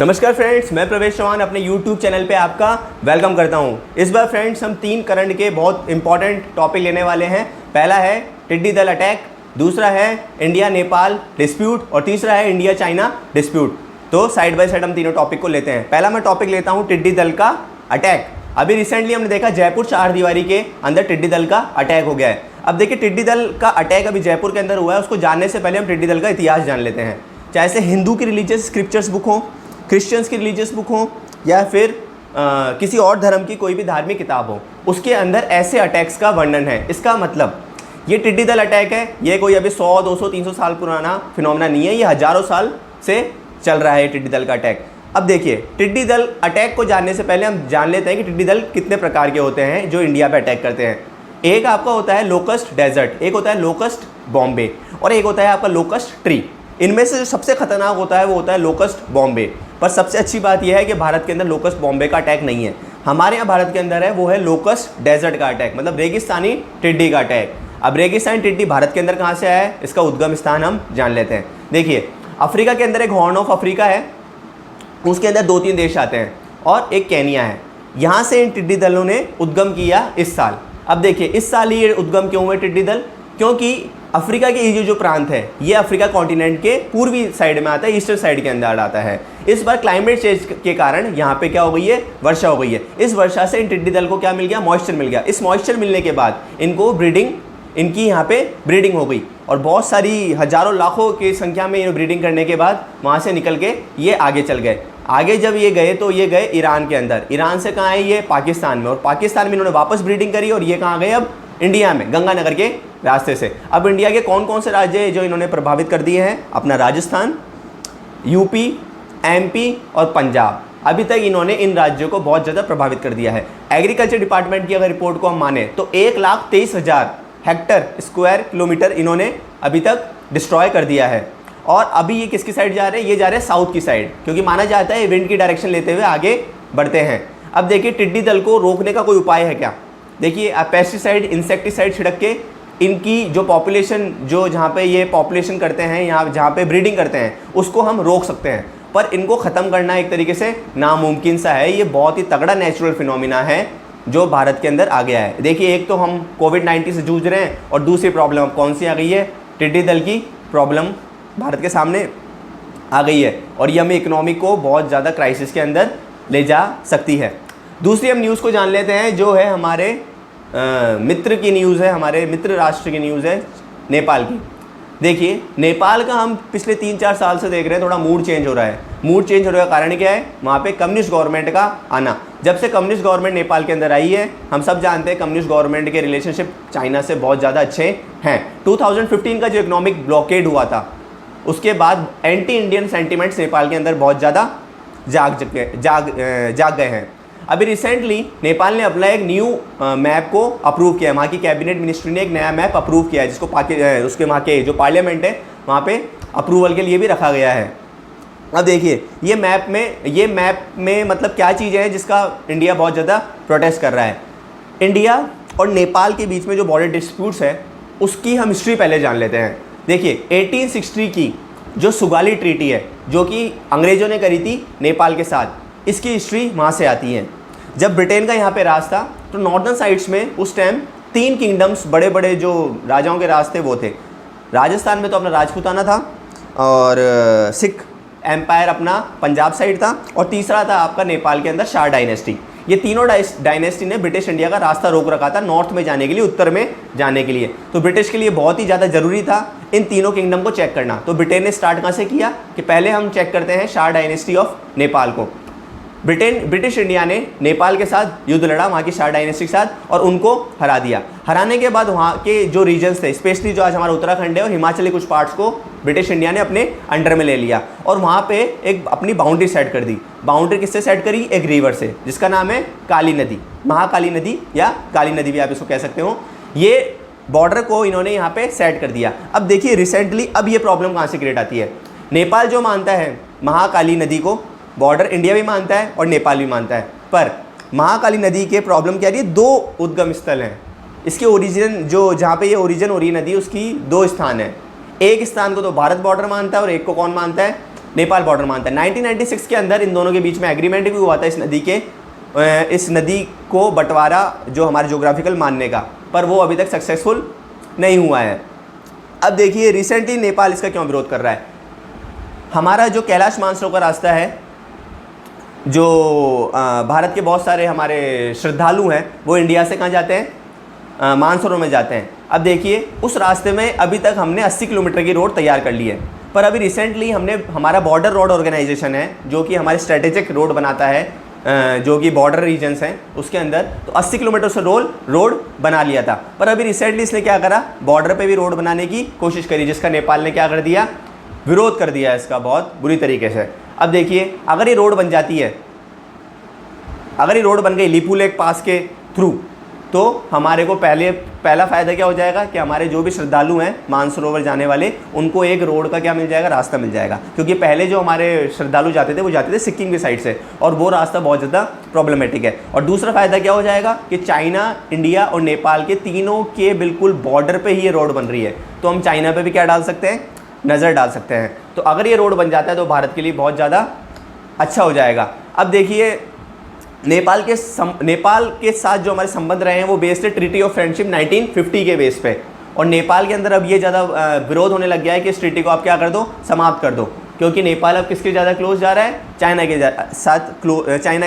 नमस्कार फ्रेंड्स, मैं प्रवेश चौहान अपने YouTube चैनल पे आपका वेलकम करता हूं। इस बार फ्रेंड्स हम 3 करंट के बहुत इंपॉर्टेंट टॉपिक लेने वाले हैं। पहला है टिड्डी दल अटैक, दूसरा है इंडिया नेपाल डिस्प्यूट और तीसरा है इंडिया चाइना डिस्प्यूट। तो साइड बाय साइड हम तीनों टॉपिक को लेते हैं। पहला मैं टॉपिक लेता हूँ टिड्डी दल का अटैक। अभी रिसेंटली हमने देखा जयपुर चारदीवारी के अंदर टिड्डी दल का अटैक हो गया है। अब देखिए टिड्डी दल का अटैक अभी जयपुर के अंदर हुआ है, उसको जानने से पहले हम टिड्डी दल का इतिहास जान लेते हैं। चाहे से हिंदू की रिलीजियस स्क्रिप्चर्स बुक हो, क्रिश्चियंस की रिलीजियस बुक हो या फिर किसी और धर्म की कोई भी धार्मिक किताब हो, उसके अंदर ऐसे अटैक्स का वर्णन है। इसका मतलब ये टिड्डी दल अटैक है, ये कोई अभी 100, 200, 300 साल पुराना फिनोमेना नहीं है, ये हज़ारों साल से चल रहा है टिड्डी दल का अटैक। अब देखिए टिड्डी दल अटैक को जानने से पहले हम जान लेते हैं कि टिड्डी दल कितने प्रकार के होते हैं जो इंडिया पे अटैक करते हैं। एक आपका होता है लोकस्ट डेजर्ट, एक होता है लोकस्ट बॉम्बे और एक होता है आपका लोकस्ट ट्री। इनमें से जो सबसे खतरनाक होता है वो होता है लोकस्ट बॉम्बे। पर सबसे अच्छी बात यह है कि भारत के अंदर लोकस्ट बॉम्बे का अटैक नहीं है, हमारे यहाँ भारत के अंदर है, वो है लोकस्ट डेजर्ट का अटैक, मतलब रेगिस्तानी टिड्डी का अटैक। अब रेगिस्तानी टिड्डी भारत के अंदर कहाँ से आया है, इसका उद्गम स्थान हम जान लेते हैं। देखिए अफ्रीका के अंदर एक हॉर्न ऑफ अफ्रीका है, उसके अंदर 2-3 देश आते हैं और एक केनिया है। यहाँ से इन टिड्डी दलों ने उद्गम किया इस साल। अब देखिए इस साल ये उद्गम क्यों हुए टिड्डी दल, क्योंकि अफ्रीका के ये जो प्रांत है ये अफ्रीका कॉन्टिनेंट के पूर्वी साइड में आता है, ईस्टर्न साइड के अंदर आता है। इस बार क्लाइमेट चेंज के कारण यहाँ पे क्या हो गई है, वर्षा हो गई है। इस वर्षा से इन टिड्डी दल को क्या मिल गया, मॉइस्चर मिल गया। इस मॉइस्चर मिलने के बाद इनको इनकी यहाँ पे ब्रीडिंग हो गई और बहुत सारी हज़ारों लाखों की संख्या में ये ब्रीडिंग करने के बाद वहाँ से निकल के ये आगे चल गए। आगे जब ये गए तो ये गए ईरान के अंदर, ईरान से कहाँ आए ये पाकिस्तान में, और पाकिस्तान में इन्होंने वापस ब्रीडिंग करी और ये कहाँ गए अब इंडिया में, गंगानगर के रास्ते से। अब इंडिया के कौन कौन से राज्य हैं जो इन्होंने प्रभावित कर दिए हैं, अपना राजस्थान, यूपी, एमपी और पंजाब। अभी तक इन्होंने इन राज्यों को बहुत ज़्यादा प्रभावित कर दिया है। एग्रीकल्चर डिपार्टमेंट की अगर रिपोर्ट को हम माने तो 1,23,000 हेक्टर स्क्वायर किलोमीटर इन्होंने अभी तक डिस्ट्रॉय कर दिया है। और अभी ये किसकी साइड जा रहे हैं, ये जा रहे हैं साउथ की साइड, क्योंकि माना जाता है विंड की डायरेक्शन लेते हुए आगे बढ़ते हैं। अब देखिए टिड्डी दल को रोकने का कोई उपाय है क्या। देखिए पेस्टिसाइड, इंसेक्टिसाइड छिड़क के इनकी जो पॉपुलेशन, जो जहाँ पे ये पॉपुलेशन करते हैं, यहाँ जहाँ पे ब्रीडिंग करते हैं, उसको हम रोक सकते हैं। पर इनको ख़त्म करना एक तरीके से नामुमकिन सा है। ये बहुत ही तगड़ा नेचुरल फिनोमिना है जो भारत के अंदर आ गया है। देखिए एक तो हम कोविड-19 से जूझ रहे हैं और दूसरी प्रॉब्लम अब कौन सी आ गई है, टिड्डी दल की प्रॉब्लम भारत के सामने आ गई है और ये हमें इकोनॉमी को बहुत ज़्यादा क्राइसिस के अंदर ले जा सकती है। दूसरी हम न्यूज़ को जान लेते हैं जो है हमारे मित्र की न्यूज़ है, हमारे मित्र राष्ट्र की न्यूज़ है नेपाल की। देखिए नेपाल का हम पिछले 3-4 साल से देख रहे हैं, थोड़ा मूड चेंज हो रहा है। मूड चेंज होने का कारण क्या है, वहाँ पे कम्युनिस्ट गवर्नमेंट का आना। जब से कम्युनिस्ट गवर्नमेंट नेपाल के अंदर आई है, हम सब जानते हैं कम्युनिस्ट गवर्नमेंट के रिलेशनशिप चाइना से बहुत ज़्यादा अच्छे हैं। 2015 का जो इकोनॉमिक ब्लॉकेड हुआ था, उसके बाद एंटी इंडियन सेंटिमेंट्स नेपाल के अंदर बहुत ज़्यादा जाग गए हैं। अभी रिसेंटली नेपाल ने अपना एक न्यू मैप को अप्रूव किया है, वहाँ की कैबिनेट मिनिस्ट्री ने एक नया मैप अप्रूव किया है, जिसको उसके वहाँ के जो पार्लियामेंट है वहाँ पे अप्रूवल के लिए भी रखा गया है। अब देखिए ये मैप में मतलब क्या चीज़ें हैं जिसका इंडिया बहुत ज़्यादा प्रोटेस्ट कर रहा है। इंडिया और नेपाल के बीच में जो बॉर्डर डिस्प्यूट्स है उसकी हम हिस्ट्री पहले जान लेते हैं। देखिए 1860 की जो सुगाली ट्रीटी है, जो कि अंग्रेज़ों ने करी थी नेपाल के साथ, इसकी हिस्ट्री वहाँ से आती है। जब ब्रिटेन का यहाँ पे राज था तो नॉर्दर्न साइड्स में उस टाइम 3 किंगडम्स, बड़े बड़े जो राजाओं के राज थे वो थे। राजस्थान में तो अपना राजपूताना था और सिख एम्पायर अपना पंजाब साइड था, और तीसरा था आपका नेपाल के अंदर शाह डायनेस्टी। ये तीनों डायनेस्टी ने ब्रिटिश इंडिया का रास्ता रोक रखा था नॉर्थ में जाने के लिए, उत्तर में जाने के लिए। तो ब्रिटिश के लिए बहुत ही ज़्यादा ज़रूरी था इन तीनों किंगडम को चेक करना। तो ब्रिटेन ने स्टार्ट कहाँ से किया कि पहले हम चेक करते हैं शाह डायनेस्टी ऑफ नेपाल को। ब्रिटिश इंडिया ने नेपाल के साथ युद्ध लड़ा, वहाँ की शाह डायनेस्टी के साथ, और उनको हरा दिया। हराने के बाद वहाँ के जो रीजन्स थे, स्पेशली जो आज हमारा उत्तराखंड है और हिमाचल के कुछ पार्ट्स को ब्रिटिश इंडिया ने अपने अंडर में ले लिया और वहाँ पे एक अपनी बाउंड्री सेट कर दी। बाउंड्री किससे सेट करी, एक रिवर से, जिसका नाम है काली नदी, महाकाली नदी या काली नदी भी आप इसको कह सकते हो। ये बॉर्डर को इन्होंने यहाँ पे सेट कर दिया। अब देखिए रिसेंटली अब ये प्रॉब्लम कहाँ से क्रिएट आती है। नेपाल जो मानता है महाकाली नदी को, बॉर्डर इंडिया भी मानता है और नेपाल भी मानता है, पर महाकाली नदी के प्रॉब्लम क्या रही है, 2 उद्गम स्थल हैं। इसके ओरिजिन जो जहाँ पे ये ओरिजिन हो रही है नदी, उसकी 2 स्थान हैं। एक स्थान को तो भारत बॉर्डर मानता है और एक को कौन मानता है, नेपाल बॉर्डर मानता है। 1996 के अंदर इन दोनों के बीच में एग्रीमेंट भी हुआ था इस नदी को बंटवारा जो हमारे ज्योग्राफिकल मानने का, पर वो अभी तक सक्सेसफुल नहीं हुआ है। अब देखिए रिसेंटली नेपाल इसका क्यों विरोध कर रहा है। हमारा जो कैलाश मानसरोवर रास्ता है, जो भारत के बहुत सारे हमारे श्रद्धालु हैं वो इंडिया से कहाँ जाते हैं, मानसरोवर में जाते हैं। अब देखिए उस रास्ते में अभी तक हमने 80 किलोमीटर की रोड तैयार कर ली है, पर अभी रिसेंटली हमने हमारा बॉर्डर रोड ऑर्गेनाइजेशन है जो कि हमारे स्ट्रेटेजिक रोड बनाता है, जो कि बॉर्डर रीजन्स हैं उसके अंदर, तो 80 किलोमीटर से रोड बना लिया था। पर अभी रिसेंटली इसने क्या करा, बॉर्डर पे भी रोड बनाने की कोशिश करी, जिसका नेपाल ने क्या कर दिया, विरोध कर दिया इसका बहुत बुरी तरीके से। अब देखिए अगर ये रोड बन जाती है, अगर ये रोड बन गई लिपू लेक पास के थ्रू, तो हमारे को पहला फ़ायदा क्या हो जाएगा कि हमारे जो भी श्रद्धालु हैं मानसरोवर जाने वाले, उनको एक रोड का क्या मिल जाएगा, रास्ता मिल जाएगा। क्योंकि पहले जो हमारे श्रद्धालु जाते थे वो जाते थे सिक्किम की साइड से, और वो रास्ता बहुत ज़्यादा प्रॉब्लमेटिक है। और दूसरा फ़ायदा क्या हो जाएगा कि चाइना, इंडिया और नेपाल के तीनों के बिल्कुल बॉर्डर पर ही ये रोड बन रही है, तो हम चाइना पर भी क्या डाल सकते हैं, नज़र डाल सकते हैं। तो अगर ये रोड बन जाता है तो भारत के लिए बहुत ज़्यादा अच्छा हो जाएगा। अब देखिए नेपाल के साथ जो हमारे संबंध रहे हैं वो बेस्ड है ट्रीटी ऑफ फ्रेंडशिप 1950 के बेस पे, और नेपाल के अंदर अब ये ज़्यादा विरोध होने लग गया है कि इस ट्रीटी को आप क्या कर दो, समाप्त कर दो, क्योंकि नेपाल अब किसके ज़्यादा क्लोज जा रहा है, चाइना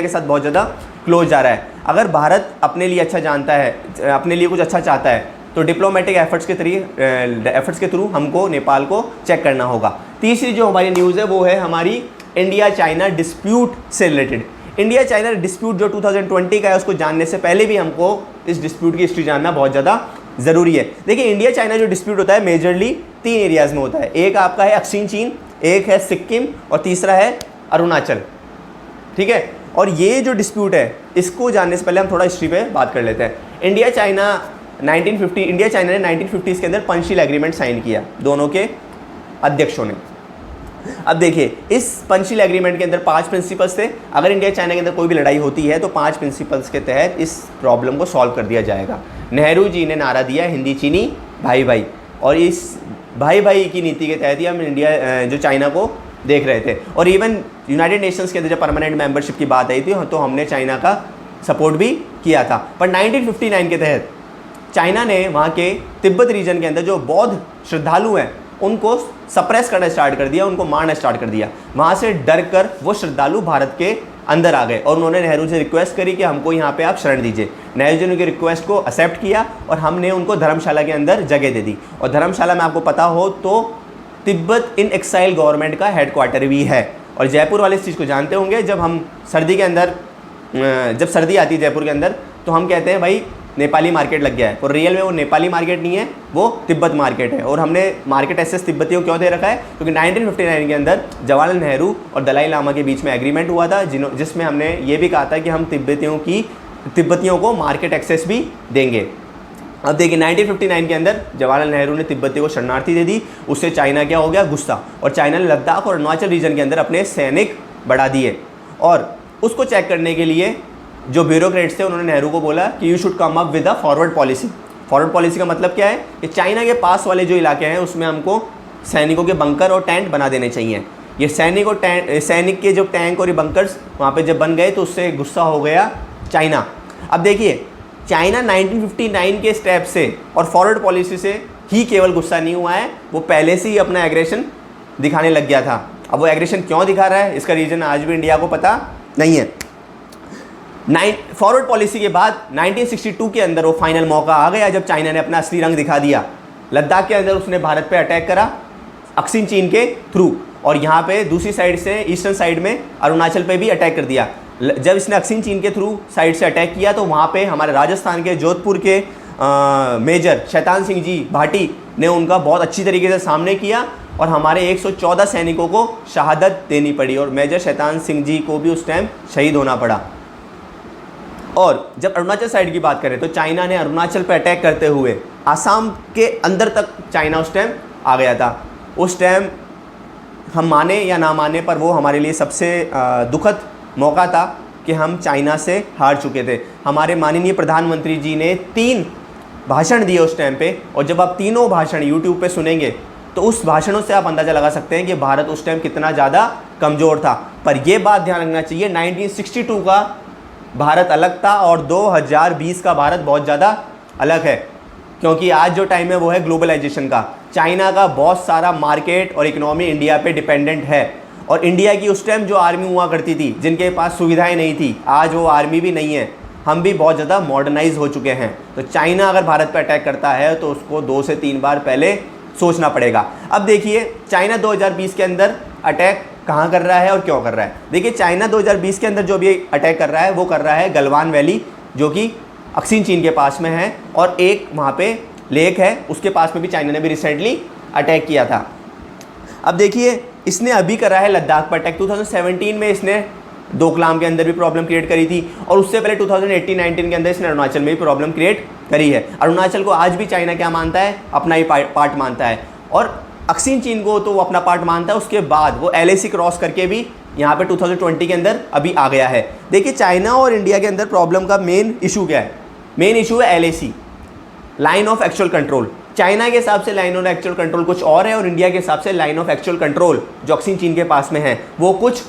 के साथ बहुत ज़्यादा क्लोज जा रहा है। अगर भारत अपने लिए अच्छा जानता है, अपने लिए कुछ अच्छा चाहता है, तो डिप्लोमेटिक एफर्ट्स के थ्रू हमको नेपाल को चेक करना होगा। तीसरी जो हमारी न्यूज़ है वो है हमारी इंडिया चाइना डिस्प्यूट से रिलेटेड। इंडिया चाइना डिस्प्यूट जो 2020 का है, उसको जानने से पहले भी हमको इस डिस्प्यूट की हिस्ट्री जानना बहुत ज़्यादा ज़रूरी है। देखिए इंडिया चाइना जो डिस्प्यूट होता है मेजरली 3 एरियाज़ में होता है। एक आपका है अक्सिन चीन, एक है सिक्किम, और तीसरा है अरुणाचल। ठीक है, और ये जो डिस्प्यूट है इसको जानने से पहले हम थोड़ा हिस्ट्री पे बात कर लेते हैं। इंडिया चाइना ने 1950s के अंदर पंचशील एग्रीमेंट साइन किया दोनों के अध्यक्षों ने। अब देखिए इस पंचशील एग्रीमेंट के अंदर 5 प्रिंसिपल्स थे। अगर इंडिया चाइना के अंदर कोई भी लड़ाई होती है तो 5 प्रिंसिपल्स के तहत इस प्रॉब्लम को सॉल्व कर दिया जाएगा। नेहरू जी ने नारा दिया हिंदी चीनी भाई भाई, और इस भाई भाई की नीति के तहत ही हम इंडिया जो चाइना को देख रहे थे। और इवन यूनाइटेड नेशंस के अंदर जब परमानेंट मेंबरशिप की बात आई थी तो हमने चाइना का सपोर्ट भी किया था। पर 1959 के तहत चाइना ने वहाँ के तिब्बत रीजन के अंदर जो बौद्ध श्रद्धालु हैं उनको सप्रेस करना स्टार्ट कर दिया, उनको मारना स्टार्ट कर दिया। वहाँ से डर कर वो श्रद्धालु भारत के अंदर आ गए और उन्होंने नेहरू से रिक्वेस्ट करी कि हमको यहाँ पे आप शरण दीजिए। नेहरू जी ने उनकी रिक्वेस्ट को एक्सेप्ट किया और हमने उनको धर्मशाला के अंदर जगह दे दी। और धर्मशाला में आपको पता हो तो तिब्बत इन एक्साइल गवर्नमेंट का हेडक्वार्टर भी है। और जयपुर वाले इस चीज़ को जानते होंगे, जब हम सर्दी के अंदर जब सर्दी आती है जयपुर के अंदर तो हम कहते हैं भाई नेपाली मार्केट लग गया है, और रियल में वो नेपाली मार्केट नहीं है, वो तिब्बत मार्केट है। और हमने मार्केट एक्सेस तिब्बतियों को क्यों दे रखा है, क्योंकि 1959 के अंदर जवाहरलाल नेहरू और दलाई लामा के बीच में एग्रीमेंट हुआ था जिसमें हमने ये भी कहा था कि हम तिब्बतियों को मार्केट एक्सेस भी देंगे। अब देखिए 1959 के अंदर जवाहरलाल नेहरू ने तिब्बतियों को शरणार्थी दे दी। उससे चाइना क्या हो गया, गुस्सा, और चाइना ने लद्दाख और अरुणाचल रीजन के अंदर अपने सैनिक बढ़ा दिए। और उसको चेक करने के लिए जो ब्यूरोक्रेट्स थे उन्होंने नेहरू को बोला कि you should come up with a forward policy. Forward policy का मतलब क्या है कि चाइना के पास वाले जो इलाके हैं उसमें हमको सैनिकों के बंकर और टेंट बना देने चाहिए। ये सैनिक के जो टैंक और ये बंकर्स वहाँ पे जब बन गए तो उससे गुस्सा हो गया चाइना। अब देखिए चाइना 1959 के स्टेप से और फॉरवर्ड पॉलिसी से ही केवल गुस्सा नहीं हुआ है, वो पहले से ही अपना एग्रेशन दिखाने लग गया था। अब वो एग्रेशन क्यों दिखा रहा है इसका रीज़न आज भी इंडिया को पता नहीं है। फॉरवर्ड पॉलिसी के बाद 1962 के अंदर वो फाइनल मौका आ गया जब चाइना ने अपना असली रंग दिखा दिया। लद्दाख के अंदर उसने भारत पे अटैक करा अक्सिन चीन के थ्रू, और यहाँ पे दूसरी साइड से ईस्टर्न साइड में अरुणाचल पे भी अटैक कर दिया। जब इसने अक्सिन चीन के थ्रू साइड से अटैक किया तो वहाँ पे हमारे राजस्थान के जोधपुर के मेजर शैतान सिंह जी भाटी ने उनका बहुत अच्छी तरीके से सामने किया और हमारे 114 सैनिकों को शहादत देनी पड़ी, और मेजर शैतान सिंह जी को भी उस टाइम शहीद होना पड़ा। और जब अरुणाचल साइड की बात करें तो चाइना ने अरुणाचल पर अटैक करते हुए आसाम के अंदर तक चाइना उस टाइम आ गया था। उस टाइम हम माने या ना माने पर वो हमारे लिए सबसे दुखद मौका था कि हम चाइना से हार चुके थे। हमारे माननीय प्रधानमंत्री जी ने 3 भाषण दिए उस टाइम पे, और जब आप तीनों भाषण यूट्यूब पे सुनेंगे तो उस भाषणों से आप अंदाज़ा लगा सकते हैं कि भारत उस टाइम कितना ज़्यादा कमज़ोर था। पर यह बात ध्यान रखना चाहिए 1962 का भारत अलग था और 2020 का भारत बहुत ज़्यादा अलग है, क्योंकि आज जो टाइम है वो है ग्लोबलाइजेशन का। चाइना का बहुत सारा मार्केट और इकोनॉमी इंडिया पे डिपेंडेंट है, और इंडिया की उस टाइम जो आर्मी हुआ करती थी, जिनके पास सुविधाएं नहीं थी, आज वो आर्मी भी नहीं है। हम भी बहुत ज़्यादा मॉडर्नाइज हो चुके हैं। तो चाइना अगर भारत पर अटैक करता है तो उसको 2 से 3 बार पहले सोचना पड़ेगा। अब देखिए चाइना 2020 के अंदर अटैक कहाँ कर रहा है और क्यों कर रहा है। देखिए चाइना 2020 के अंदर जो भी अटैक कर रहा है वो कर रहा है गलवान वैली, जो कि अक्सिन चीन के पास में है, और एक वहाँ पे लेक है, उसके पास में भी चाइना ने भी रिसेंटली अटैक किया था। अब देखिए इसने अभी करा है लद्दाख पर अटैक। 2017 में इसने डोकलाम के अंदर भी प्रॉब्लम क्रिएट करी थी, और उससे पहले 2018-19 के अंदर इसने अरुणाचल में भी प्रॉब्लम क्रिएट करी है। अरुणाचल को आज भी चाइना क्या मानता है, अपना ही पार्ट मानता है, और अक्सिन चीन को तो वो अपना पार्ट मानता है। उसके बाद वो LAC क्रॉस करके भी यहाँ पे 2020 के अंदर अभी आ गया है। देखिए चाइना और इंडिया के अंदर प्रॉब्लम का मेन इशू क्या है, मेन इशू है LAC, line of actual control. China के हिसाब से लाइन ऑफ एक्चुअल कंट्रोल कुछ और है, और इंडिया के हिसाब से लाइन ऑफ एक्चुअल कंट्रोल जो अक्सिन चीन के पास में है वो कुछ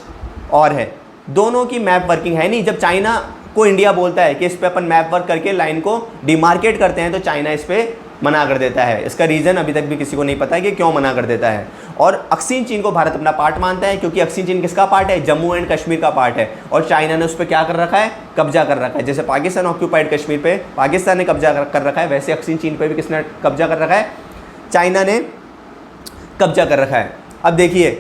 और है। दोनों की मैप वर्किंग है नहीं। जब चाइना को इंडिया बोलता है कि इस पे अपन मैप वर्क करके लाइन को डिमार्केट करते हैं, तो चाइना इस पे मना कर देता है। इसका रीज़न अभी तक भी किसी को नहीं पता है कि क्यों मना कर देता है। और अक्सिन चीन को भारत अपना पार्ट मानता है, क्योंकि अक्सिन चीन किसका पार्ट है, जम्मू एंड कश्मीर का पार्ट है, और चाइना ने उस पर क्या कर रखा है, कब्जा कर रखा है। जैसे पाकिस्तान ऑक्यूपाइड कश्मीर पे पाकिस्तान ने कब्जा कर रखा है, वैसे अक्सिन चीन पे भी किसने कब्जा कर रखा है, चाइना ने कब्जा कर रखा है। अब देखिए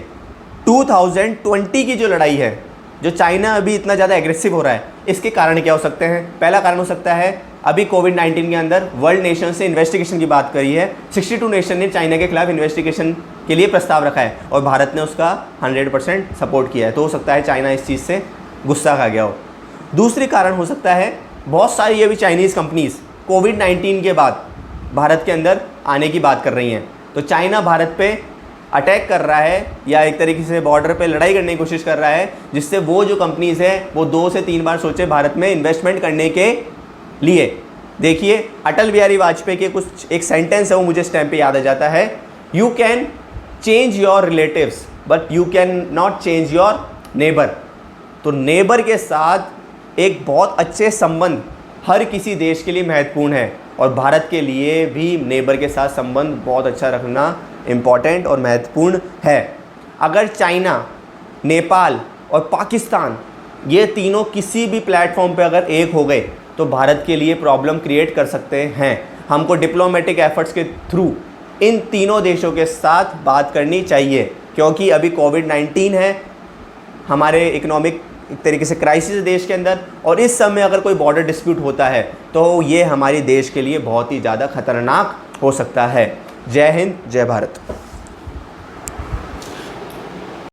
2020 की जो लड़ाई है, जो चाइना अभी इतना ज़्यादा एग्रेसिव हो रहा है, इसके कारण क्या हो सकते हैं। पहला कारण हो सकता है अभी कोविड-19 के अंदर वर्ल्ड नेशन से इन्वेस्टिगेशन की बात करी है। 62 नेशन ने चाइना के खिलाफ इन्वेस्टिगेशन के लिए प्रस्ताव रखा है, और भारत ने उसका 100% सपोर्ट किया है। तो हो सकता है चाइना इस चीज़ से गुस्सा खा गया हो। दूसरी कारण हो सकता है बहुत सारी अभी चाइनीज़ कंपनीज़ कोविड-19 के बाद भारत के अंदर आने की बात कर रही हैं। तो चाइना भारत पे अटैक कर रहा है, या एक तरीके से बॉर्डर पे लड़ाई करने की कोशिश कर रहा है, जिससे वो जो कंपनीज़ हैं वो 2 से 3 बार सोचे भारत में इन्वेस्टमेंट करने के लिए। देखिए अटल बिहारी वाजपेयी के कुछ एक सेंटेंस है, वो मुझे इस टाइम पे याद आ जाता है, you can change your relatives but you can not change your neighbour. तो नेबर के साथ एक बहुत अच्छे संबंध हर किसी देश के लिए महत्वपूर्ण है, और भारत के लिए भी नेबर के साथ संबंध बहुत अच्छा रखना इम्पॉर्टेंट और महत्वपूर्ण है। अगर चाइना, नेपाल और पाकिस्तान ये तीनों किसी भी प्लेटफॉर्म पे अगर एक हो गए तो भारत के लिए प्रॉब्लम क्रिएट कर सकते हैं। हमको डिप्लोमेटिक एफर्ट्स के थ्रू इन तीनों देशों के साथ बात करनी चाहिए, क्योंकि अभी कोविड-19 है, हमारे इकोनॉमिक एक तरीके से क्राइसिस है देश के अंदर, और इस समय अगर कोई बॉर्डर डिस्प्यूट होता है तो ये हमारे देश के लिए बहुत ही ज़्यादा खतरनाक हो सकता है। जय हिंद, जय भारत।